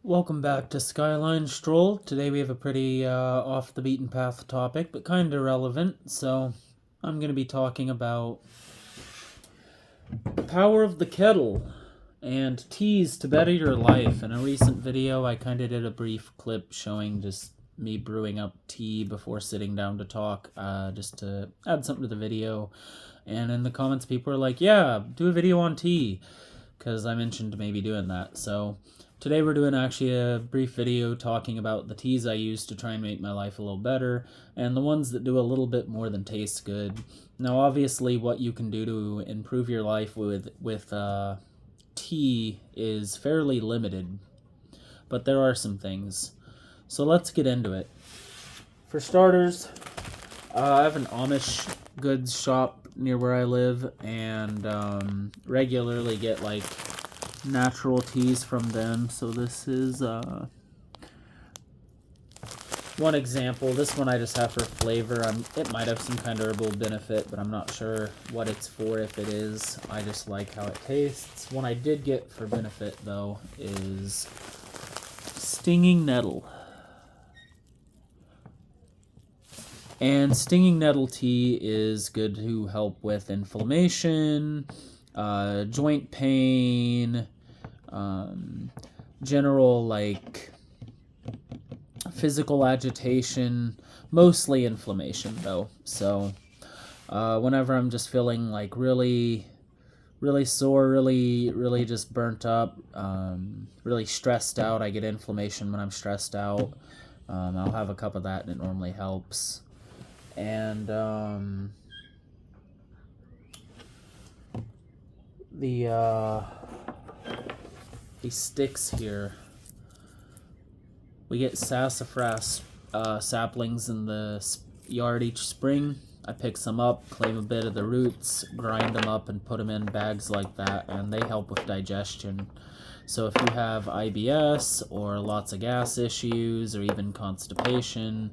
Welcome back to Skyline Stroll. Today we have a pretty off the beaten path topic, but kind of relevant. So I'm going to be talking about the power of the kettle and teas to better your life. In a recent video, I kind of did a brief clip showing just me brewing up tea before sitting down to talk, just to add something to the video. And in the comments, people were like, yeah, do a video on tea, because I mentioned maybe doing that. So today we're doing actually a brief video talking about the teas I use to try and make my life a little better, and the ones that do a little bit more than taste good. Now, obviously, what you can do to improve your life with tea is fairly limited, but there are some things. So let's get into it. For starters, I have an Amish goods shop near where I live, and regularly get like natural teas from them. So this is one example. This one I just have for flavor. It might have some kind of herbal benefit, but I'm not sure what it's for. If it is, I just like how it tastes. One I did get for benefit though is stinging nettle. And stinging nettle tea is good to help with inflammation, joint pain, general like physical agitation, mostly inflammation though. So whenever I'm just feeling like really sore, really just burnt up, really stressed out, I get inflammation when I'm stressed out. I'll have a cup of that and it normally helps. And these sticks here, we get sassafras saplings in the yard each spring. I pick some up, claim a bit of the roots, grind them up, and put them in bags like that, and they help with digestion. So if you have IBS or lots of gas issues or even constipation,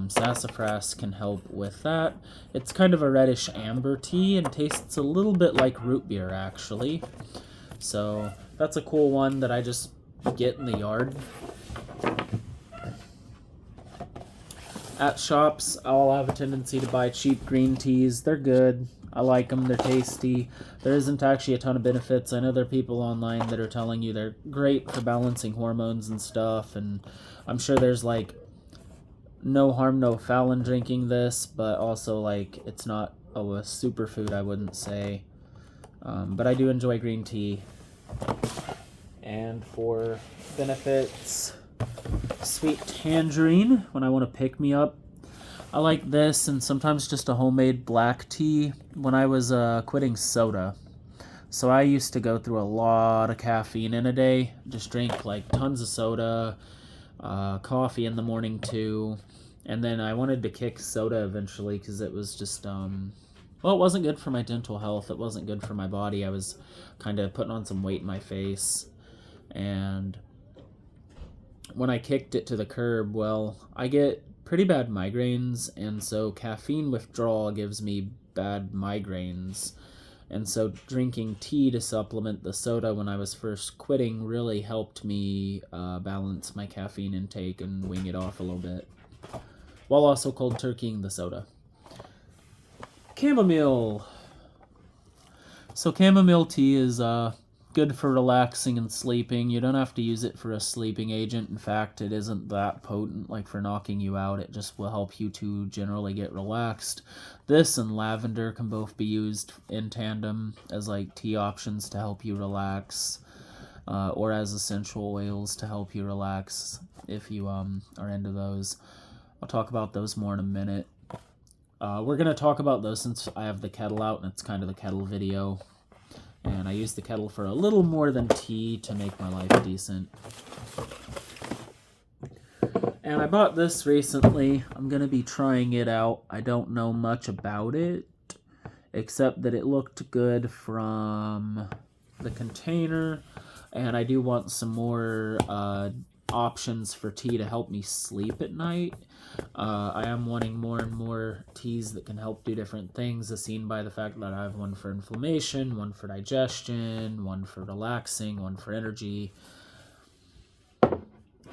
sassafras can help with that. It's kind of a reddish amber tea and tastes a little bit like root beer actually. So that's a cool one that I just get in the yard. At shops, I'll have a tendency to buy cheap green teas. They're good. I like them. They're tasty. There isn't actually a ton of benefits. I know there are people online that are telling you they're great for balancing hormones and stuff, and I'm sure there's like no harm, no foul in drinking this, but also like it's not a superfood, I wouldn't say. But I do enjoy green tea. And for benefits, sweet tangerine when I want to pick me up. I like this, and sometimes just a homemade black tea when I was quitting soda. So I used to go through a lot of caffeine in a day, just drink like tons of soda, coffee in the morning too, and then I wanted to kick soda eventually because it was just well, it wasn't good for my dental health, it wasn't good for my body. I was kind of putting on some weight in my face, and when I kicked it to the curb, well, I get pretty bad migraines, and so caffeine withdrawal gives me bad migraines. And so drinking tea to supplement the soda when I was first quitting really helped me balance my caffeine intake and wing it off a little bit, while also cold turkeying the soda. Chamomile. So chamomile tea is good for relaxing and sleeping. You don't have to use it for a sleeping agent. In fact, it isn't that potent like for knocking you out. It just will help you to generally get relaxed. This and lavender can both be used in tandem as like tea options to help you relax, or as essential oils to help you relax if you are into those. I'll talk about those more in a minute. We're going to talk about those since I have the kettle out and it's kind of the kettle video. And I use the kettle for a little more than tea to make my life decent. And I bought this recently. I'm going to be trying it out. I don't know much about it, except that it looked good from the container. And I do want some more options for tea to help me sleep at night. I am wanting more and more teas that can help do different things, as seen by the fact that I have one for inflammation, one for digestion, one for relaxing, one for energy.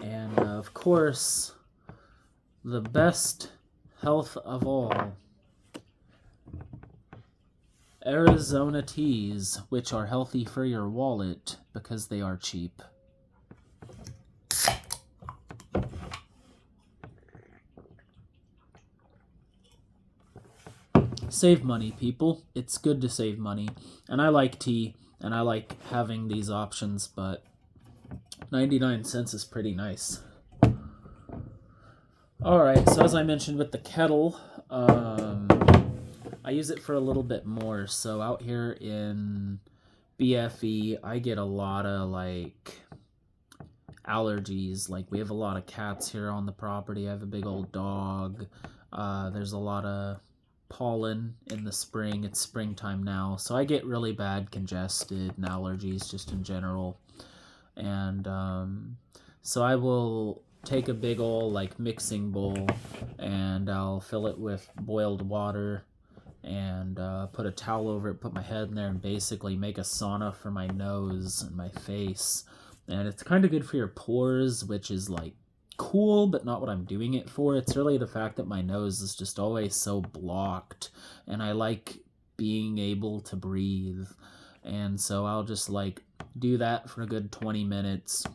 And of course, the best health of all, Arizona teas, which are healthy for your wallet because they are cheap. Save money, people. It's good to save money. And I like tea, and I like having these options, but 99 cents is pretty nice. Alright, so as I mentioned with the kettle, I use it for a little bit more. So out here in BFE, I get a lot of like allergies. Like we have a lot of cats here on the property. I have a big old dog. There's a lot of pollen in the spring. It's springtime now, so I get really bad congested and allergies just in general. And so I will take a big old like mixing bowl and I'll fill it with boiled water and put a towel over it, put my head in there, and basically make a sauna for my nose and my face. And it's kind of good for your pores, which is like cool, but not what I'm doing it for. It's really the fact that my nose is just always so blocked, and I like being able to breathe. And so I'll just like do that for a good 20 minutes.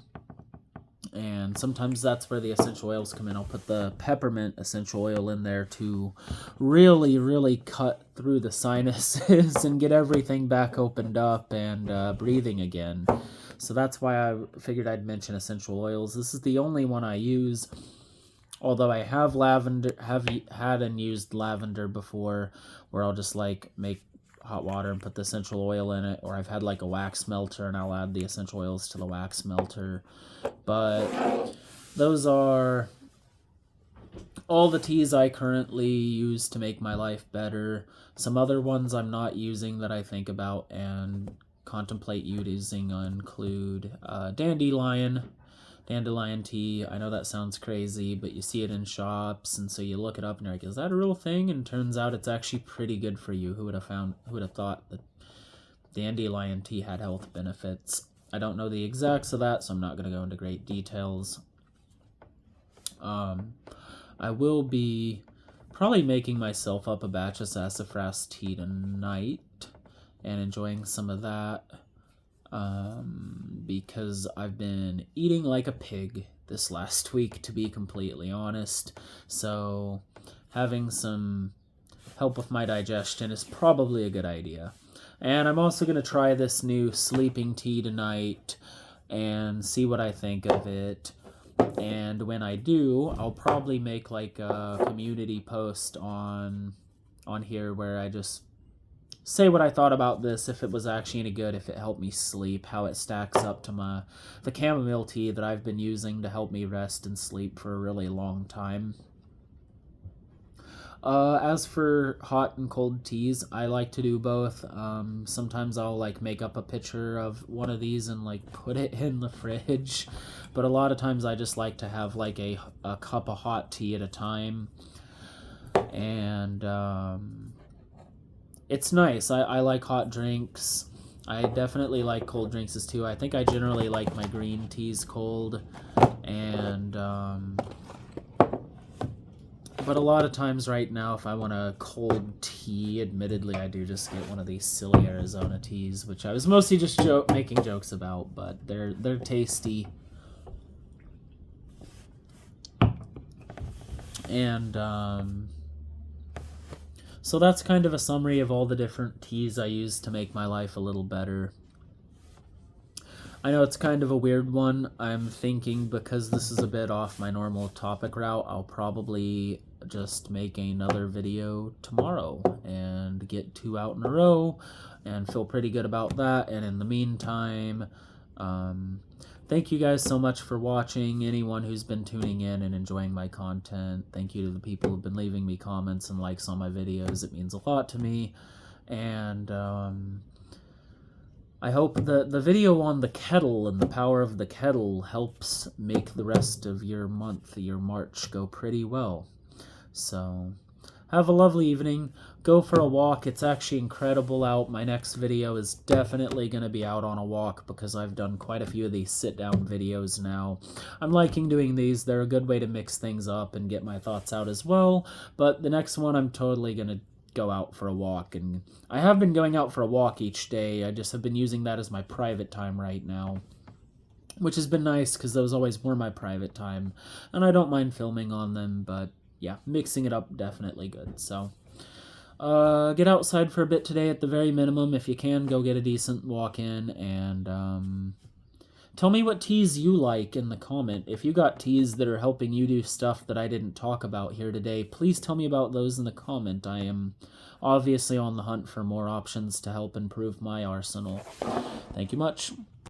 And sometimes that's where the essential oils come in. I'll put the peppermint essential oil in there to really cut through the sinuses and get everything back opened up and breathing again. So that's why I figured I'd mention essential oils. This is the only one I use, although I have had and used lavender before, where I'll just like make hot water and put the essential oil in it, or I've had like a wax melter and I'll add the essential oils to the wax melter. But those are all the teas I currently use to make my life better. Some other ones I'm not using that I think about and contemplate using include dandelion tea. I know that sounds crazy, but you see it in shops, and so you look it up and you're like, is that a real thing? And turns out it's actually pretty good for you. Who would have thought that dandelion tea had health benefits? I don't know the exacts of that, so I'm not going to go into great details. I will be probably making myself up a batch of sassafras tea tonight and enjoying some of that, because I've been eating like a pig this last week, to be completely honest. So having some help with my digestion is probably a good idea. And I'm also going to try this new sleeping tea tonight and see what I think of it. And when I do, I'll probably make like a community post on here where I just say what I thought about this, if it was actually any good, if it helped me sleep, how it stacks up to the chamomile tea that I've been using to help me rest and sleep for a really long time. As for hot and cold teas, I like to do both. Sometimes I'll like make up a picture of one of these and like put it in the fridge, but a lot of times I just like to have like a cup of hot tea at a time. And it's nice. I like hot drinks. I definitely like cold drinks too. I think I generally like my green teas cold, and but a lot of times right now, if I want a cold tea, admittedly, I do just get one of these silly Arizona teas, which I was mostly just making jokes about, but they're tasty. And so that's kind of a summary of all the different teas I use to make my life a little better. I know it's kind of a weird one. I'm thinking, because this is a bit off my normal topic route, I'll probably just make another video tomorrow and get 2 out in a row and feel pretty good about that. And in the meantime, thank you guys so much for watching. Anyone who's been tuning in and enjoying my content, thank you to the people who've been leaving me comments and likes on my videos. It means a lot to me. And I hope the video on the kettle and the power of the kettle helps make the rest of your month, your March, go pretty well. So, Have a lovely evening. Go for a walk. It's actually incredible out. My next video is definitely going to be out on a walk because I've done quite a few of these sit-down videos now. I'm liking doing these. They're a good way to mix things up and get my thoughts out as well. But the next one, I'm totally going to go out for a walk. And I have been going out for a walk each day. I just have been using that as my private time right now, which has been nice because those always were my private time. And I don't mind filming on them, but yeah, mixing it up, definitely good. So get outside for a bit today at the very minimum. If you can, go get a decent walk in, and tell me what teas you like in the comment. If you got teas that are helping you do stuff that I didn't talk about here today, please tell me about those in the comment. I am obviously on the hunt for more options to help improve my arsenal. Thank you much.